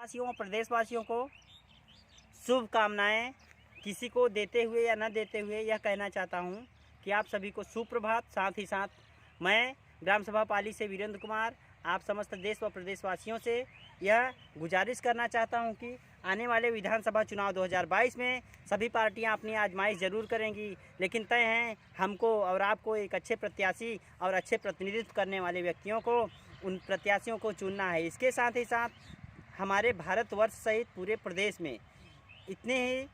वासियों प्रदेशवासियों को शुभकामनाएं किसी को देते हुए या न देते हुए यह कहना चाहता हूं कि आप सभी को सुप्रभात। साथ ही साथ मैं ग्राम सभा पाली से वीरेंद्र कुमार आप समस्त देश व प्रदेशवासियों से यह गुजारिश करना चाहता हूं कि आने वाले विधानसभा चुनाव 2022 में सभी पार्टियां अपनी आजमाइश ज़रूर करेंगी, लेकिन तय है हमको और आपको एक अच्छे प्रत्याशी और अच्छे प्रतिनिधित्व करने वाले व्यक्तियों को, उन प्रत्याशियों को चुनना है। इसके साथ ही साथ हमारे भारतवर्ष सहित पूरे प्रदेश में इतने ही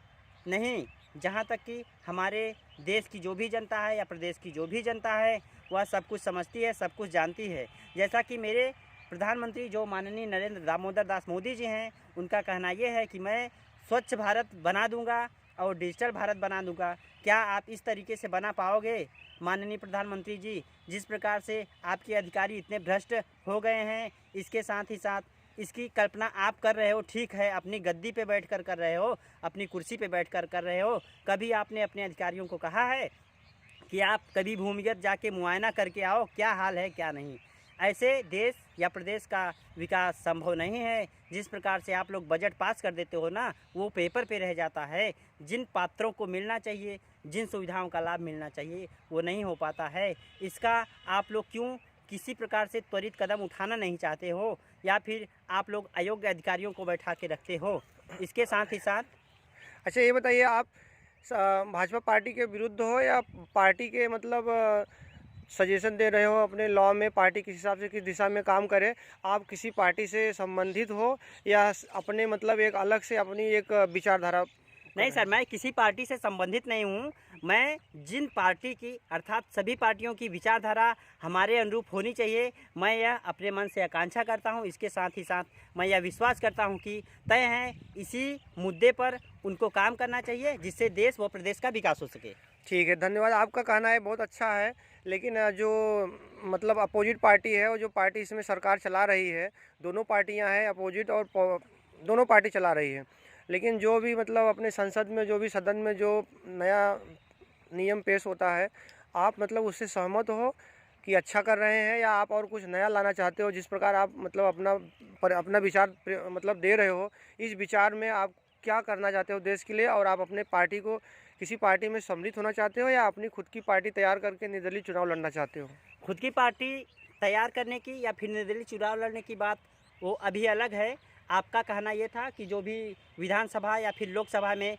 नहीं, जहां तक कि हमारे देश की जो भी जनता है या प्रदेश की जो भी जनता है वह सब कुछ समझती है, सब कुछ जानती है। जैसा कि मेरे प्रधानमंत्री जो माननीय नरेंद्र दामोदर दास मोदी जी हैं, उनका कहना ये है कि मैं स्वच्छ भारत बना दूंगा और डिजिटल भारत बना दूंगा। क्या आप इस तरीके से बना पाओगे माननीय प्रधानमंत्री जी? जिस प्रकार से आपके अधिकारी इतने भ्रष्ट हो गए हैं, इसके साथ ही साथ इसकी कल्पना आप कर रहे हो, ठीक है, अपनी गद्दी पे बैठकर कर रहे हो, अपनी कुर्सी पे बैठकर कर रहे हो। कभी आपने अपने अधिकारियों को कहा है कि आप कभी भूमिगत जाके मुआयना करके आओ, क्या हाल है क्या नहीं? ऐसे देश या प्रदेश का विकास संभव नहीं है। जिस प्रकार से आप लोग बजट पास कर देते हो ना, वो पेपर पे रह जाता है। जिन पात्रों को मिलना चाहिए, जिन सुविधाओं का लाभ मिलना चाहिए, वो नहीं हो पाता है। इसका आप लोग क्यों किसी प्रकार से त्वरित कदम उठाना नहीं चाहते हो, या फिर आप लोग अयोग्य अधिकारियों को बैठा के रखते हो? इसके साथ ही साथ अच्छा ये बताइए, आप भाजपा पार्टी के विरुद्ध हो या पार्टी के मतलब सजेशन दे रहे हो अपने लॉ में पार्टी किस हिसाब से किस दिशा में काम करे? आप किसी पार्टी से संबंधित हो या अपने मतलब एक अलग से अपनी एक विचारधारा? नहीं सर, मैं किसी पार्टी से संबंधित नहीं हूँ। मैं जिन पार्टी की अर्थात सभी पार्टियों की विचारधारा हमारे अनुरूप होनी चाहिए, मैं यह अपने मन से आकांक्षा करता हूँ। इसके साथ ही साथ मैं यह विश्वास करता हूँ कि तय है इसी मुद्दे पर उनको काम करना चाहिए, जिससे देश व प्रदेश का विकास हो सके। ठीक है, धन्यवाद। आपका कहना है बहुत अच्छा है, लेकिन जो मतलब अपोजिट पार्टी है और जो पार्टी इसमें सरकार चला रही है, दोनों पार्टियां हैं अपोजिट और दोनों पार्टी चला रही है, लेकिन जो भी मतलब अपने संसद में जो भी सदन में जो नया नियम पेश होता है, आप मतलब उससे सहमत हो कि अच्छा कर रहे हैं, या आप और कुछ नया लाना चाहते हो? जिस प्रकार आप मतलब अपना विचार मतलब दे रहे हो, इस विचार में आप क्या करना चाहते हो देश के लिए, और आप अपने पार्टी को किसी पार्टी में सम्मिलित होना चाहते हो या अपनी खुद की पार्टी तैयार करके निर्दलीय चुनाव लड़ना चाहते हो? खुद की पार्टी तैयार करने की या फिर निर्दलीय चुनाव लड़ने की बात वो अभी अलग है। आपका कहना ये था कि जो भी विधानसभा या फिर लोकसभा में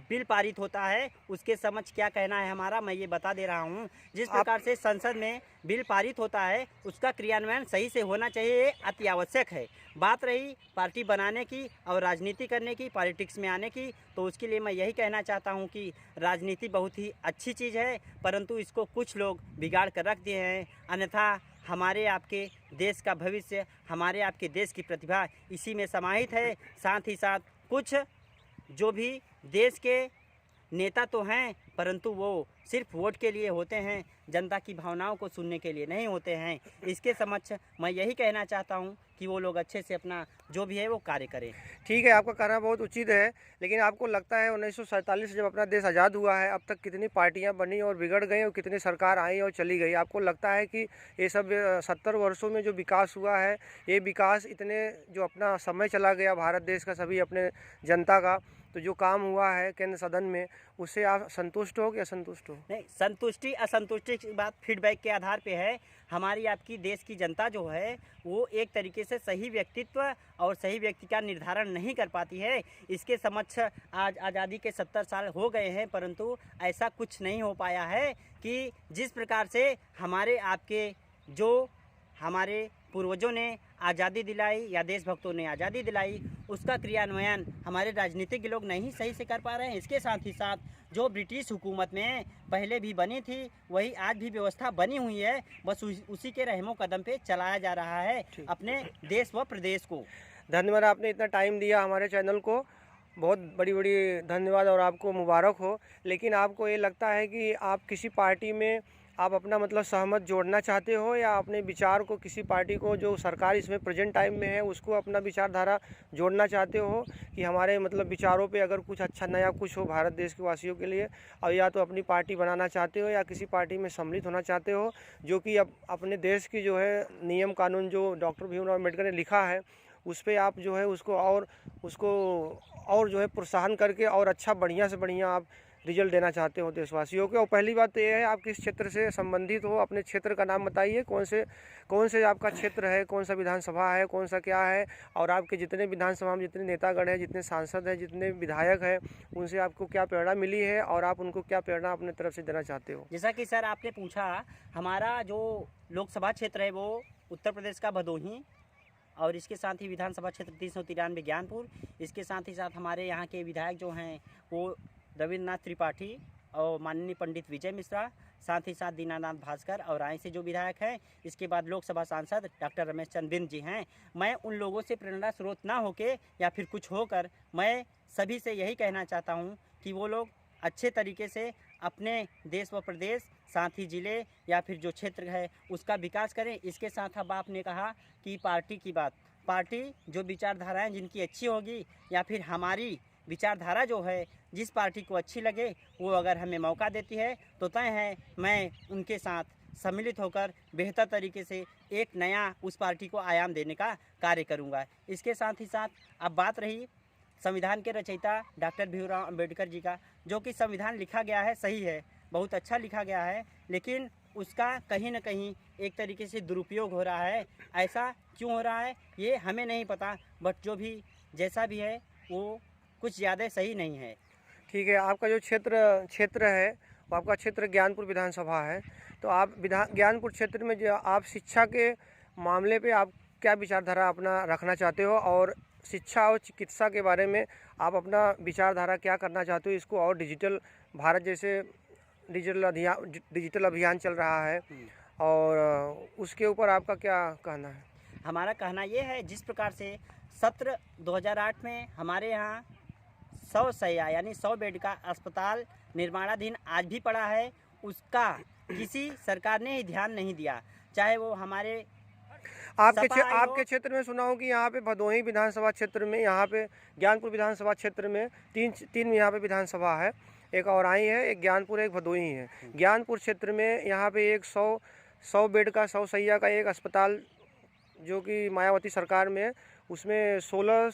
बिल पारित होता है, उसके समक्ष क्या कहना है हमारा, मैं ये बता दे रहा हूँ। जिस प्रकार से संसद में बिल पारित होता है, उसका क्रियान्वयन सही से होना चाहिए, ये अति आवश्यक है। बात रही पार्टी बनाने की और राजनीति करने की, पॉलिटिक्स में आने की, तो उसके लिए मैं यही कहना चाहता हूँ कि राजनीति बहुत ही अच्छी चीज़ है, परंतु इसको कुछ लोग बिगाड़ कर रख दिए हैं। अन्यथा हमारे आपके देश का भविष्य, हमारे आपके देश की प्रतिभा इसी में समाहित है। साथ ही साथ कुछ जो भी देश के नेता तो हैं, परंतु वो सिर्फ वोट के लिए होते हैं, जनता की भावनाओं को सुनने के लिए नहीं होते हैं। इसके समक्ष मैं यही कहना चाहता हूं कि वो लोग अच्छे से अपना जो भी है वो कार्य करें। ठीक है, आपका कहना बहुत उचित है, लेकिन आपको लगता है 1947 से जब अपना देश आज़ाद हुआ है, अब तक कितनी पार्टियां बनी और बिगड़ गई और कितनी सरकार आई और चली गई? आपको लगता है कि ये सब 70 वर्षों में जो विकास हुआ है, ये विकास इतने जो अपना समय चला गया भारत देश का सभी अपने जनता का, तो जो काम हुआ है केंद्र सदन में, उससे आप संतुष्ट हो कि असंतुष्ट हो? नहीं, संतुष्टि असंतुष्टि की बात फीडबैक के आधार पे है। हमारी आपकी देश की जनता जो है वो एक तरीके से सही व्यक्तित्व और सही व्यक्ति का निर्धारण नहीं कर पाती है। इसके समक्ष आज आज़ादी के 70 साल हो गए हैं, परंतु ऐसा कुछ नहीं हो पाया है कि जिस प्रकार से हमारे आपके जो हमारे पूर्वजों ने आज़ादी दिलाई या देशभक्तों ने आज़ादी दिलाई, उसका क्रियान्वयन हमारे राजनीतिक लोग नहीं सही से कर पा रहे हैं। इसके साथ ही साथ जो ब्रिटिश हुकूमत में पहले भी बनी थी, वही आज भी व्यवस्था बनी हुई है, बस उसी के रहमो कदम पे चलाया जा रहा है अपने देश व प्रदेश को। धन्यवाद, आपने इतना टाइम दिया हमारे चैनल को, बहुत बड़ी बड़ी धन्यवाद और आपको मुबारक हो। लेकिन आपको ये लगता है कि आप किसी पार्टी में आप अपना मतलब सहमत जोड़ना चाहते हो, या अपने विचार को किसी पार्टी को जो सरकार इसमें प्रेजेंट टाइम में है उसको अपना विचारधारा जोड़ना चाहते हो, कि हमारे मतलब विचारों पे अगर कुछ अच्छा नया कुछ हो भारत देश के वासियों के लिए, और या तो अपनी पार्टी बनाना चाहते हो या किसी पार्टी में सम्मिलित होना चाहते हो, जो कि अब अपने देश की जो है नियम कानून जो डॉक्टर भीमराव अम्बेडकर ने लिखा है उस पर आप जो है उसको और जो है प्रोत्साहन करके और अच्छा बढ़िया से बढ़िया आप रिजल्ट देना चाहते हो देशवासियों को। और पहली बात तो ये है, आप किस क्षेत्र से संबंधित हो, अपने क्षेत्र का नाम बताइए, कौन से आपका क्षेत्र है, कौन सा विधानसभा है, कौन सा क्या है, और आपके जितने विधानसभा में जितने नेतागण हैं, जितने सांसद हैं, जितने विधायक हैं, उनसे आपको क्या प्रेरणा मिली है और आप उनको क्या प्रेरणा अपने तरफ से देना चाहते हो। जैसा कि सर आपने पूछा, हमारा जो लोकसभा क्षेत्र है वो उत्तर प्रदेश का भदोही, और इसके साथ ही विधानसभा क्षेत्र 393 ज्ञानपुर। इसके साथ ही साथ हमारे यहाँ के विधायक जो हैं वो रविन्द्रनाथ त्रिपाठी और माननीय पंडित विजय मिश्रा, साथ ही साथ दीनानाथ भास्कर और राय से जो विधायक हैं। इसके बाद लोकसभा सांसद डॉक्टर रमेश चंद्र बिंद जी हैं। मैं उन लोगों से प्रेरणा स्रोत ना होके या फिर कुछ होकर, मैं सभी से यही कहना चाहता हूँ कि वो लोग अच्छे तरीके से अपने देश व प्रदेश, साथ ही ज़िले या फिर जो क्षेत्र है उसका विकास करें। इसके साथ अब आपने कहा कि पार्टी की बात, पार्टी जो विचारधाराएं जिनकी अच्छी होगी या फिर हमारी विचारधारा जो है जिस पार्टी को अच्छी लगे, वो अगर हमें मौका देती है तो तय है मैं उनके साथ सम्मिलित होकर बेहतर तरीके से एक नया उस पार्टी को आयाम देने का कार्य करूँगा। इसके साथ ही साथ अब बात रही संविधान के रचयिता डॉक्टर भीमराव अंबेडकर जी का, जो कि संविधान लिखा गया है सही है, बहुत अच्छा लिखा गया है, लेकिन उसका कहीं न कहीं एक तरीके से दुरुपयोग हो रहा है। ऐसा क्यों हो रहा है ये हमें नहीं पता, बट जो भी जैसा भी है वो कुछ ज़्यादा सही नहीं है। ठीक है, आपका जो क्षेत्र है वो आपका क्षेत्र ज्ञानपुर विधानसभा है, तो आप ज्ञानपुर क्षेत्र में जो आप शिक्षा के मामले पे आप क्या विचारधारा अपना रखना चाहते हो, और शिक्षा और चिकित्सा के बारे में आप अपना विचारधारा क्या करना चाहते हो, इसको और डिजिटल भारत जैसे डिजिटल अभियान चल रहा है, और उसके ऊपर आपका क्या कहना है। हमारा कहना ये है, जिस प्रकार से सत्र 2008 में हमारे यहाँ 100 शैया यानी 100 बेड का अस्पताल निर्माणाधीन आज भी पड़ा है, उसका किसी सरकार ने ही ध्यान नहीं दिया। चाहे वो हमारे आपके क्षेत्र में सुना हो कि यहाँ पे भदोही विधानसभा क्षेत्र में, यहाँ पे ज्ञानपुर विधानसभा क्षेत्र में तीन यहाँ पे विधानसभा है, एक औराई है, एक ज्ञानपुर, एक भदोही है। ज्ञानपुर क्षेत्र में यहाँ पे एक 100 बेड का 100 शैया का एक अस्पताल जो कि मायावती सरकार में, उसमें 16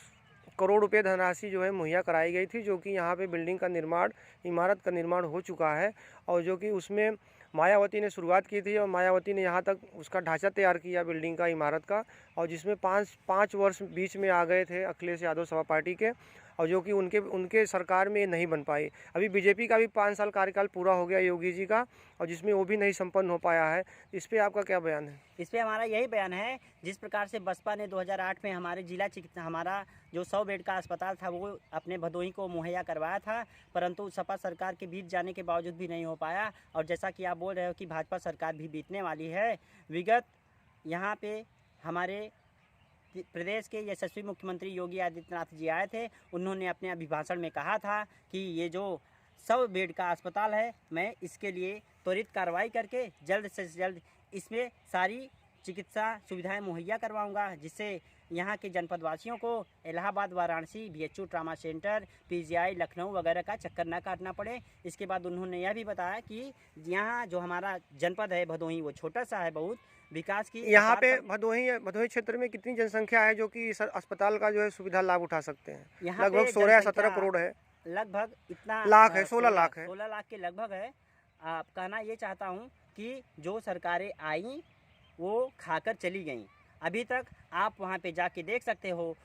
करोड़ रुपए धनराशि जो है मुहैया कराई गई थी, जो कि यहाँ पे बिल्डिंग का निर्माण, इमारत का निर्माण हो चुका है, और जो कि उसमें मायावती ने शुरुआत की थी और मायावती ने यहाँ तक उसका ढांचा तैयार किया बिल्डिंग का, इमारत का, और जिसमें पाँच वर्ष बीच में आ गए थे अखिलेश यादव सपा पार्टी के, और जो कि उनके सरकार में नहीं बन पाई। अभी बीजेपी का भी 5 साल कार्यकाल पूरा हो गया योगी जी का, और जिसमें वो भी नहीं संपन्न हो पाया है। इस पर आपका क्या बयान है। इस पर हमारा यही बयान है, जिस प्रकार से बसपा ने 2008 में हमारे हमारा जो 100 बेड का अस्पताल था वो अपने भदोही को मुहैया करवाया था, परंतु सपा सरकार के बीत जाने के बावजूद भी नहीं हो पाया। और जैसा कि आप बोल रहे हो कि भाजपा सरकार भी बीतने वाली है, विगत यहाँ पे हमारे प्रदेश के यशस्वी मुख्यमंत्री योगी आदित्यनाथ जी आए थे। उन्होंने अपने अभिभाषण में कहा था कि ये जो 100 बेड का अस्पताल है, मैं इसके लिए त्वरित कार्रवाई करके जल्द से जल्द इसमें सारी चिकित्सा सुविधाएं मुहैया करवाऊंगा, जिससे यहाँ के जनपदवासियों को Allahabad, Varanasi, BHU trauma centre, PGI, Lucknow वगैरह का चक्कर ना काटना पड़े। इसके बाद उन्होंने यह भी बताया कि यहाँ जो हमारा जनपद है भदोही, वो छोटा सा है, बहुत विकास की यहाँ पे भदोही क्षेत्र में कितनी जनसंख्या है जो कि इस अस्पताल का जो है सुविधा लाभ उठा सकते हैं। लगभग 16 या 17 करोड़ है, लगभग इतना लाख है, 16 लाख है, 16 लाख के लगभग है। आप कहना ये चाहता हूँ कि जो सरकारें आई वो खाकर चली गईं। अभी तक आप वहाँ पे जाके देख सकते हो